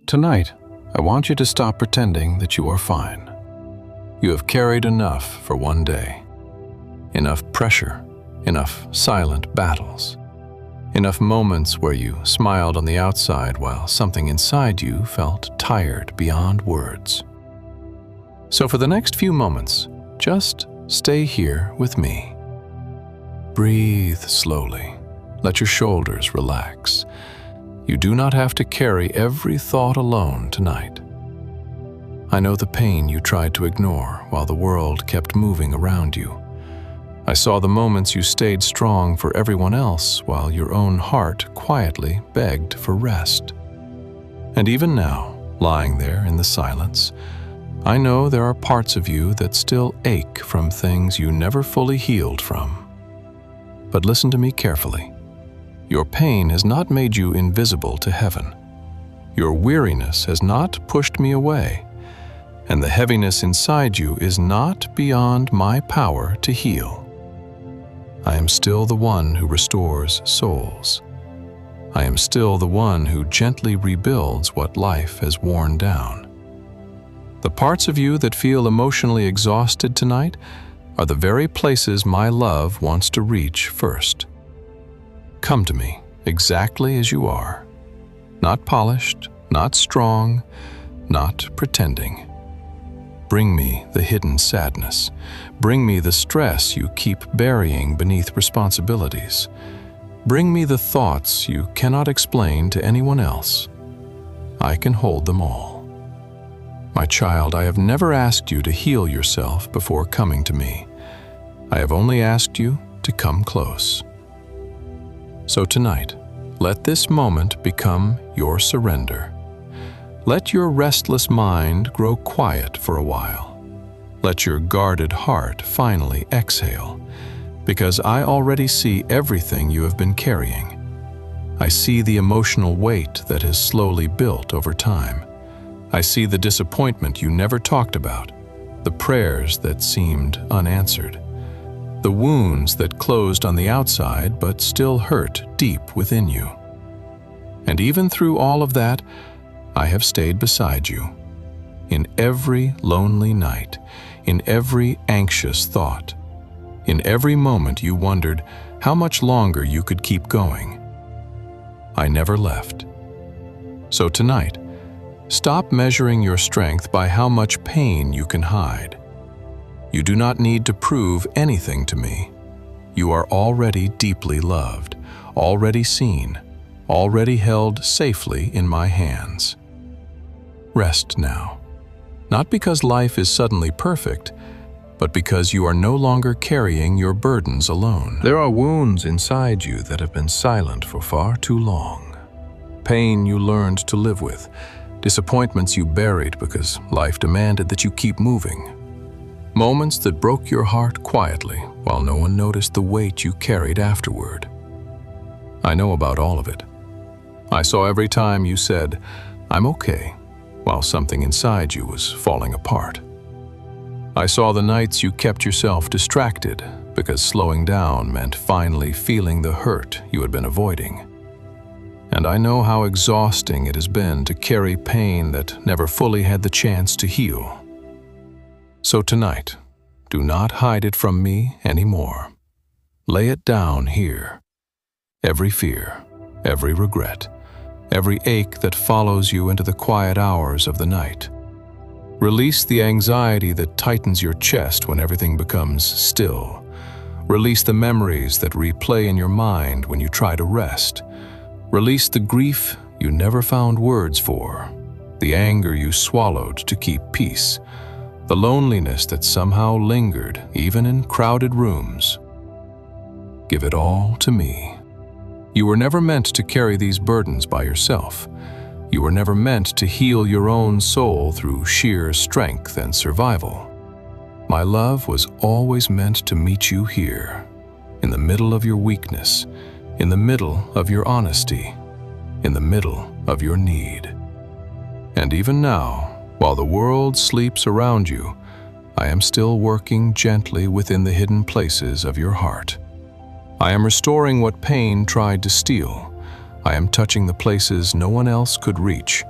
Tonight, I want you to stop pretending that you are fine. You have carried enough for one day. Enough pressure, enough silent battles, enough moments where you smiled on the outside while something inside you felt tired beyond words. So for the next few moments, just stay here with me. Breathe slowly. Let your shoulders relax. You do not have to carry every thought alone tonight. I know the pain you tried to ignore while the world kept moving around you. I saw the moments you stayed strong for everyone else while your own heart quietly begged for rest. And even now, lying there in the silence, I know there are parts of you that still ache from things you never fully healed from. But listen to me carefully. Your pain has not made you invisible to heaven. Your weariness has not pushed me away, and the heaviness inside you is not beyond my power to heal. I am still the one who restores souls. I am still the one who gently rebuilds what life has worn down. The parts of you that feel emotionally exhausted tonight are the very places my love wants to reach first. Come to me exactly as you are, not polished, not strong, not pretending. Bring me the hidden sadness. Bring me the stress you keep burying beneath responsibilities. Bring me the thoughts you cannot explain to anyone else. I can hold them all. My child, I have never asked you to heal yourself before coming to me. I have only asked you to come close. So tonight, let this moment become your surrender. Let your restless mind grow quiet for a while. Let your guarded heart finally exhale, because I already see everything you have been carrying. I see the emotional weight that has slowly built over time. I see the disappointment you never talked about, the prayers that seemed unanswered, the wounds that closed on the outside but still hurt deep within you. And even through all of that, I have stayed beside you. In every lonely night, in every anxious thought, in every moment you wondered how much longer you could keep going. I never left. So tonight, stop measuring your strength by how much pain you can hide. You do not need to prove anything to me. You are already deeply loved, already seen, already held safely in my hands. Rest now, not because life is suddenly perfect, but because you are no longer carrying your burdens alone. There are wounds inside you that have been silent for far too long. Pain you learned to live with, disappointments you buried because life demanded that you keep moving. Moments that broke your heart quietly while no one noticed the weight you carried afterward. I know about all of it. I saw every time you said, "I'm okay," while something inside you was falling apart. I saw the nights you kept yourself distracted because slowing down meant finally feeling the hurt you had been avoiding. And I know how exhausting it has been to carry pain that never fully had the chance to heal. So tonight, do not hide it from me anymore. Lay it down here. Every fear, every regret, every ache that follows you into the quiet hours of the night. Release the anxiety that tightens your chest when everything becomes still. Release the memories that replay in your mind when you try to rest. Release the grief you never found words for, the anger you swallowed to keep peace, the loneliness that somehow lingered even in crowded rooms. Give it all to me. You were never meant to carry these burdens by yourself. You were never meant to heal your own soul through sheer strength and survival. My love was always meant to meet you here, in the middle of your weakness, in the middle of your honesty, in the middle of your need. And even now, while the world sleeps around you, I am still working gently within the hidden places of your heart. I am restoring what pain tried to steal. I am touching the places no one else could reach.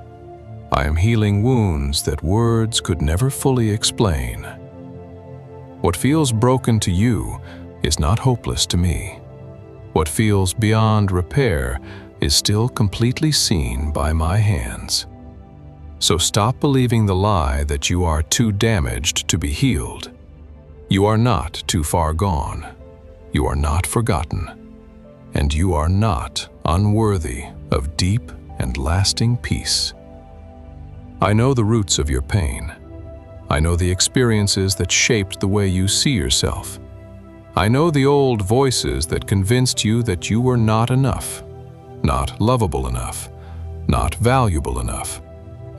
I am healing wounds that words could never fully explain. What feels broken to you is not hopeless to me. What feels beyond repair is still completely seen by my hands. So stop believing the lie that you are too damaged to be healed. You are not too far gone. You are not forgotten. And you are not unworthy of deep and lasting peace. I know the roots of your pain. I know the experiences that shaped the way you see yourself. I know the old voices that convinced you that you were not enough, not lovable enough, not valuable enough,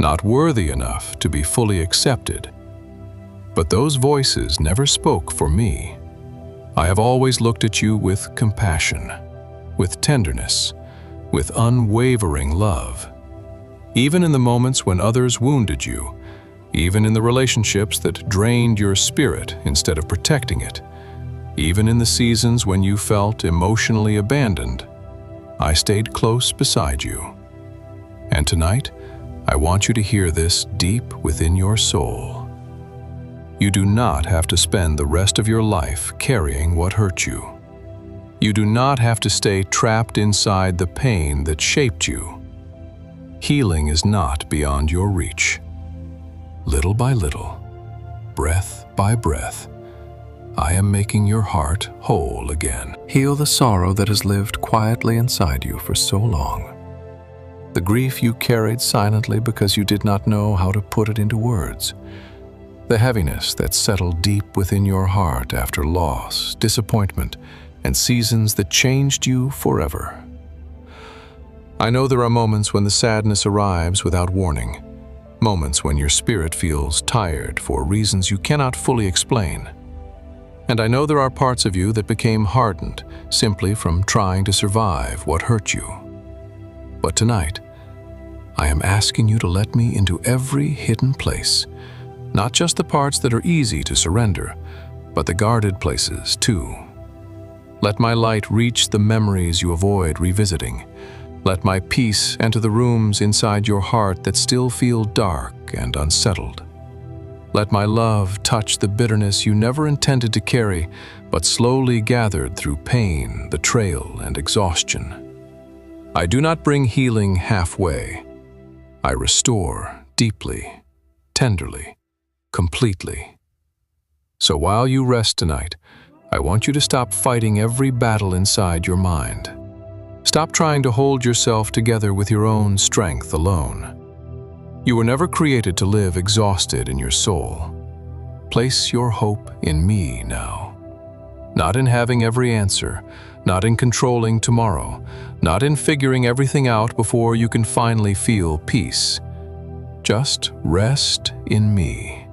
not worthy enough to be fully accepted. But those voices never spoke for me. I have always looked at you with compassion, with tenderness, with unwavering love. Even in the moments when others wounded you, even in the relationships that drained your spirit instead of protecting it, even in the seasons when you felt emotionally abandoned, I stayed close beside you. And tonight, I want you to hear this deep within your soul. You do not have to spend the rest of your life carrying what hurt you. You do not have to stay trapped inside the pain that shaped you. Healing is not beyond your reach. Little by little, breath by breath, I am making your heart whole again. Heal the sorrow that has lived quietly inside you for so long. The grief you carried silently because you did not know how to put it into words. The heaviness that settled deep within your heart after loss, disappointment, and seasons that changed you forever. I know there are moments when the sadness arrives without warning, moments when your spirit feels tired for reasons you cannot fully explain. And I know there are parts of you that became hardened simply from trying to survive what hurt you. But tonight, I am asking you to let me into every hidden place, not just the parts that are easy to surrender, but the guarded places too. Let my light reach the memories you avoid revisiting. Let my peace enter the rooms inside your heart that still feel dark and unsettled. Let my love touch the bitterness you never intended to carry, but slowly gathered through pain, betrayal, and exhaustion. I do not bring healing halfway. I restore deeply, tenderly, completely. So while you rest tonight, I want you to stop fighting every battle inside your mind. Stop trying to hold yourself together with your own strength alone. You were never created to live exhausted in your soul. Place your hope in me now. Not in having every answer, not in controlling tomorrow, not in figuring everything out before you can finally feel peace. Just rest in me.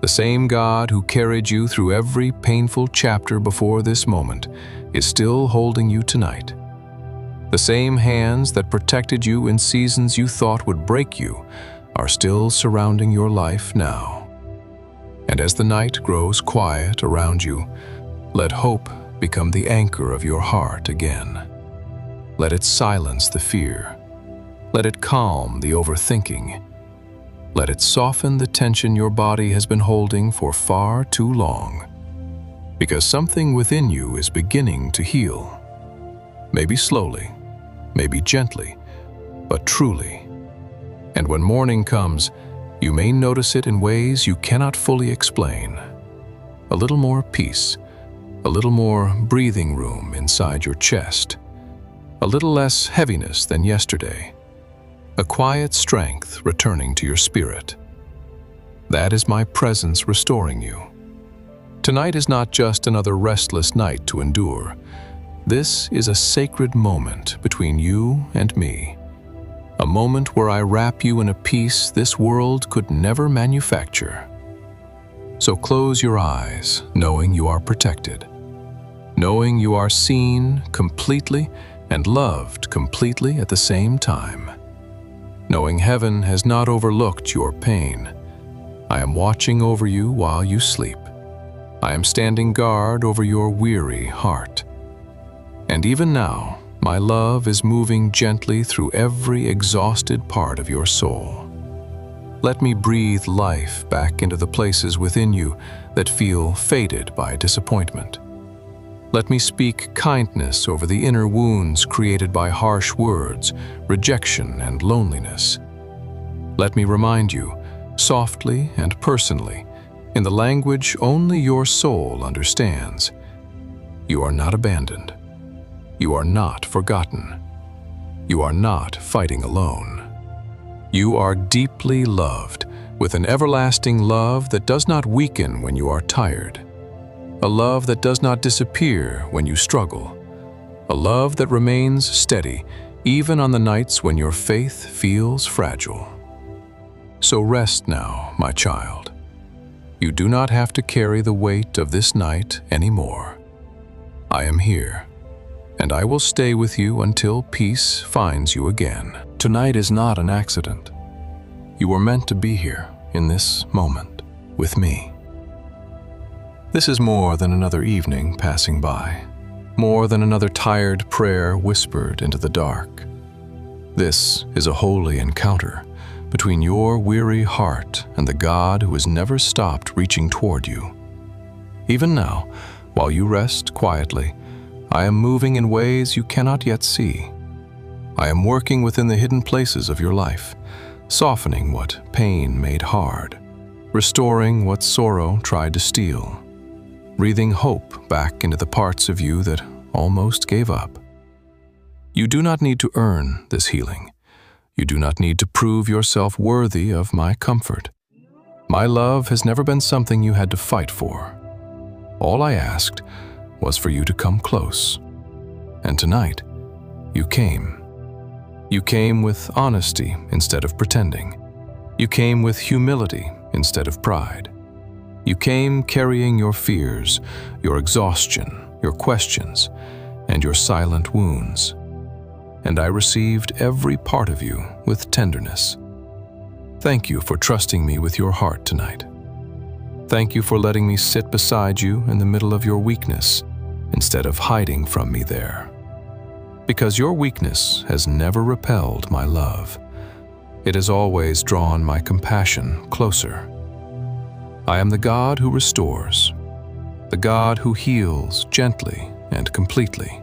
The same God who carried you through every painful chapter before this moment is still holding you tonight. The same hands that protected you in seasons you thought would break you are still surrounding your life now. And as the night grows quiet around you, let hope become the anchor of your heart again. Let it silence the fear. Let it calm the overthinking. Let it soften the tension your body has been holding for far too long. Because something within you is beginning to heal. Maybe slowly, maybe gently, but truly. And when morning comes, you may notice it in ways you cannot fully explain. A little more peace, a little more breathing room inside your chest, a little less heaviness than yesterday, a quiet strength returning to your spirit. That is my presence restoring you. Tonight is not just another restless night to endure. This is a sacred moment between you and me. A moment where I wrap you in a peace this world could never manufacture. So close your eyes, knowing you are protected. Knowing you are seen completely and loved completely at the same time. Knowing heaven has not overlooked your pain. I am watching over you while you sleep. I am standing guard over your weary heart. And even now, my love is moving gently through every exhausted part of your soul. Let me breathe life back into the places within you that feel faded by disappointment. Let me speak kindness over the inner wounds created by harsh words, rejection, and loneliness. Let me remind you, softly and personally, in the language only your soul understands, you are not abandoned. You are not forgotten. You are not fighting alone. You are deeply loved with an everlasting love that does not weaken when you are tired. A love that does not disappear when you struggle. A love that remains steady even on the nights when your faith feels fragile. So rest now, my child. You do not have to carry the weight of this night anymore. I am here, and I will stay with you until peace finds you again. Tonight is not an accident. You were meant to be here in this moment with me. This is more than another evening passing by, more than another tired prayer whispered into the dark. This is a holy encounter between your weary heart and the God who has never stopped reaching toward you. Even now, while you rest quietly, I am moving in ways you cannot yet see. I am working within the hidden places of your life, softening what pain made hard, restoring what sorrow tried to steal, breathing hope back into the parts of you that almost gave up. You do not need to earn this healing. You do not need to prove yourself worthy of my comfort. My love has never been something you had to fight for. All I asked was for you to come close. And tonight, you came. You came with honesty instead of pretending. You came with humility instead of pride. You came carrying your fears, your exhaustion, your questions, and your silent wounds. And I received every part of you with tenderness. Thank you for trusting me with your heart tonight. Thank you for letting me sit beside you in the middle of your weakness instead of hiding from me there. Because your weakness has never repelled my love. It has always drawn my compassion closer. I am the God who restores, the God who heals gently and completely,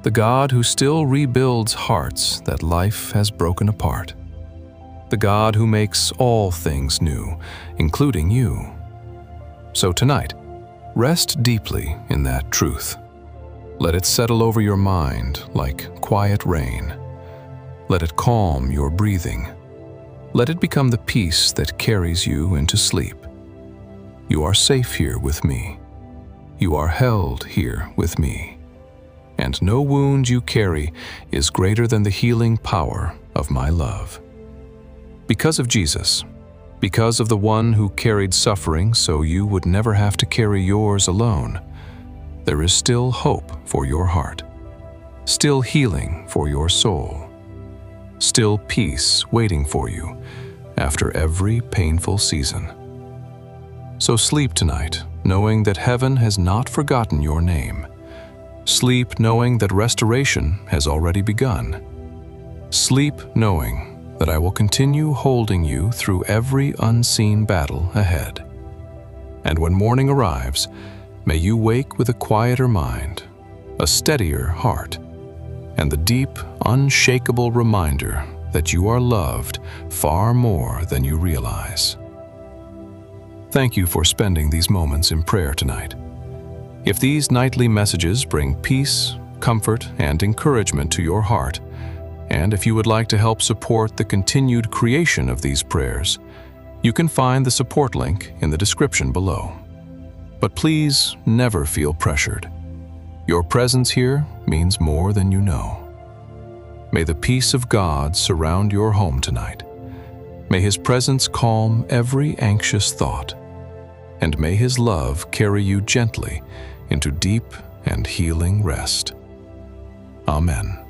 the God who still rebuilds hearts that life has broken apart, the God who makes all things new, including you. So tonight, rest deeply in that truth. Let it settle over your mind like quiet rain. Let it calm your breathing. Let it become the peace that carries you into sleep. You are safe here with me. You are held here with me. And no wound you carry is greater than the healing power of my love. Because of Jesus, because of the one who carried suffering so you would never have to carry yours alone, there is still hope for your heart, still healing for your soul, still peace waiting for you after every painful season. So sleep tonight, knowing that heaven has not forgotten your name. Sleep knowing that restoration has already begun. Sleep knowing that I will continue holding you through every unseen battle ahead. And when morning arrives, may you wake with a quieter mind, a steadier heart, and the deep, unshakable reminder that you are loved far more than you realize. Thank you for spending these moments in prayer tonight. If these nightly messages bring peace, comfort, and encouragement to your heart, and if you would like to help support the continued creation of these prayers, you can find the support link in the description below. But please never feel pressured. Your presence here means more than you know. May the peace of God surround your home tonight. May His presence calm every anxious thought, and may His love carry you gently into deep and healing rest. Amen.